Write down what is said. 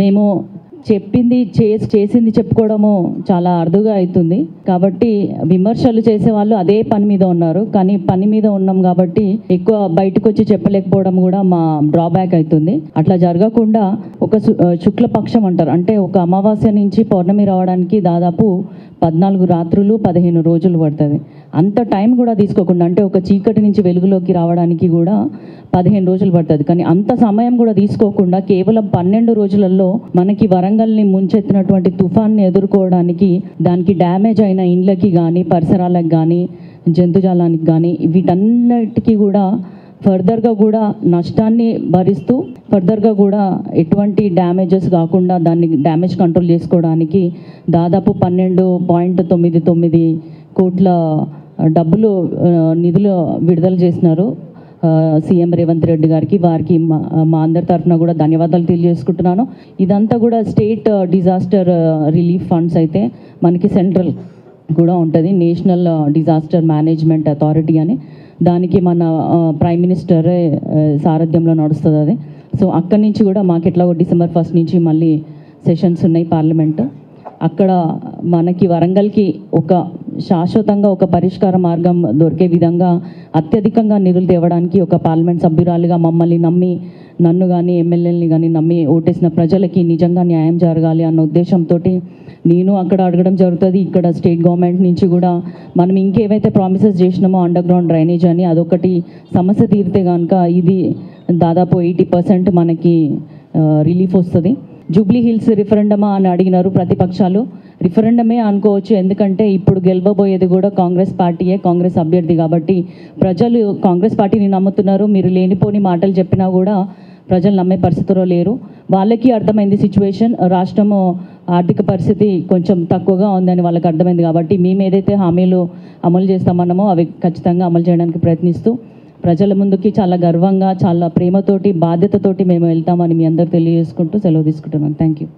మేము చెప్పింది చేసింది చెప్పుకోవడము చాలా అరుదుగా అవుతుంది. కాబట్టి విమర్శలు చేసే వాళ్ళు అదే పని మీద ఉన్నారు. కానీ పని మీద ఉన్నాం కాబట్టి ఎక్కువ బయటకు వచ్చి చెప్పలేకపోవడం కూడా మా డ్రాబ్యాక్ అవుతుంది. అట్లా జరగకుండా ఒక శుక్లపక్షం అంటారు, అంటే ఒక అమావాస్య నుంచి పౌర్ణమి రావడానికి దాదాపు 14 రాత్రులు 15 రోజులు పడుతుంది. అంత టైం కూడా తీసుకోకుండా, అంటే ఒక చీకటి నుంచి వెలుగులోకి రావడానికి కూడా 15 రోజులు పడుతుంది. కానీ అంత సమయం కూడా తీసుకోకుండా కేవలం 12 రోజులలో మనకి వరంగల్ని ముంచెత్తినటువంటి తుఫాన్ని ఎదుర్కోవడానికి, దానికి డ్యామేజ్ అయిన ఇండ్లకి కానీ, పరిసరాలకు కానీ, జంతుజాలానికి కానీ, వీటన్నిటికీ కూడా ఫర్దర్గా కూడా నష్టాన్ని భరిస్తూ ఫర్దర్గా కూడా ఎటువంటి డ్యామేజెస్ కాకుండా దాన్ని డ్యామేజ్ కంట్రోల్ చేసుకోవడానికి దాదాపు 12.99 కోట్ల డబ్బులు నిధులు విడుదల చేసినారు సీఎం రేవంత్ రెడ్డి గారికి. వారికి మా అందరి తరఫున కూడా ధన్యవాదాలు తెలియజేసుకుంటున్నాను. ఇదంతా కూడా స్టేట్ డిజాస్టర్ రిలీఫ్ ఫండ్స్ అయితే మనకి సెంట్రల్ కూడా ఉంటుంది, నేషనల్ డిజాస్టర్ మేనేజ్మెంట్ అథారిటీ అని. దానికి మన ప్రైమ్ మినిస్టర్ సారథ్యంలో నడుస్తుంది అది. సో అక్కడి నుంచి కూడా మాకు ఎట్లాగో December 1 నుంచి మళ్ళీ సెషన్స్ ఉన్నాయి పార్లమెంట్. అక్కడ మనకి వరంగల్కి ఒక శాశ్వతంగా ఒక పరిష్కార మార్గం దొరికే విధంగా అత్యధికంగా నిధులు తేవడానికి ఒక పార్లమెంట్ సభ్యురాలుగా మమ్మల్ని నమ్మి, నన్ను కానీ ఎమ్మెల్యేలని కానీ నమ్మి ఓటేసిన ప్రజలకి నిజంగా న్యాయం జరగాలి అన్న ఉద్దేశంతో నేను అక్కడ అడగడం జరుగుతుంది. ఇక్కడ స్టేట్ గవర్నమెంట్ నుంచి కూడా మనం ఇంకేవైతే ప్రామిసెస్ చేసినామో అండర్ గ్రౌండ్ డ్రైనేజ్ అని, అదొకటి సమస్య తీరితే కనుక ఇది దాదాపు 80% మనకి రిలీఫ్ వస్తుంది. జూబ్లీ హిల్స్ రిఫరెండమా అని అడిగినారు ప్రతిపక్షాలు. రిఫరెండమే అనుకోవచ్చు, ఎందుకంటే ఇప్పుడు గెలవబోయేది కూడా కాంగ్రెస్ పార్టీయే, కాంగ్రెస్ అభ్యర్థి. కాబట్టి ప్రజలు కాంగ్రెస్ పార్టీని నమ్ముతున్నారు. మీరు లేనిపోని మాటలు చెప్పినా కూడా ప్రజలు నమ్మే పరిస్థితిలో లేరు. వాళ్ళకి అర్థమైంది సిచ్యువేషన్, రాష్ట్రము ఆర్థిక పరిస్థితి కొంచెం తక్కువగా ఉందని వాళ్ళకి అర్థమైంది. కాబట్టి మేము ఏదైతే హామీలు అమలు చేస్తామన్నామో అవి ఖచ్చితంగా అమలు చేయడానికి ప్రయత్నిస్తూ ప్రజల ముందుకి చాలా గర్వంగా, చాలా ప్రేమతోటి, బాధ్యతతోటి మేము వెళ్తామని మీ అందరూ తెలియజేసుకుంటూ సెలవు తీసుకుంటున్నాను. Thank you.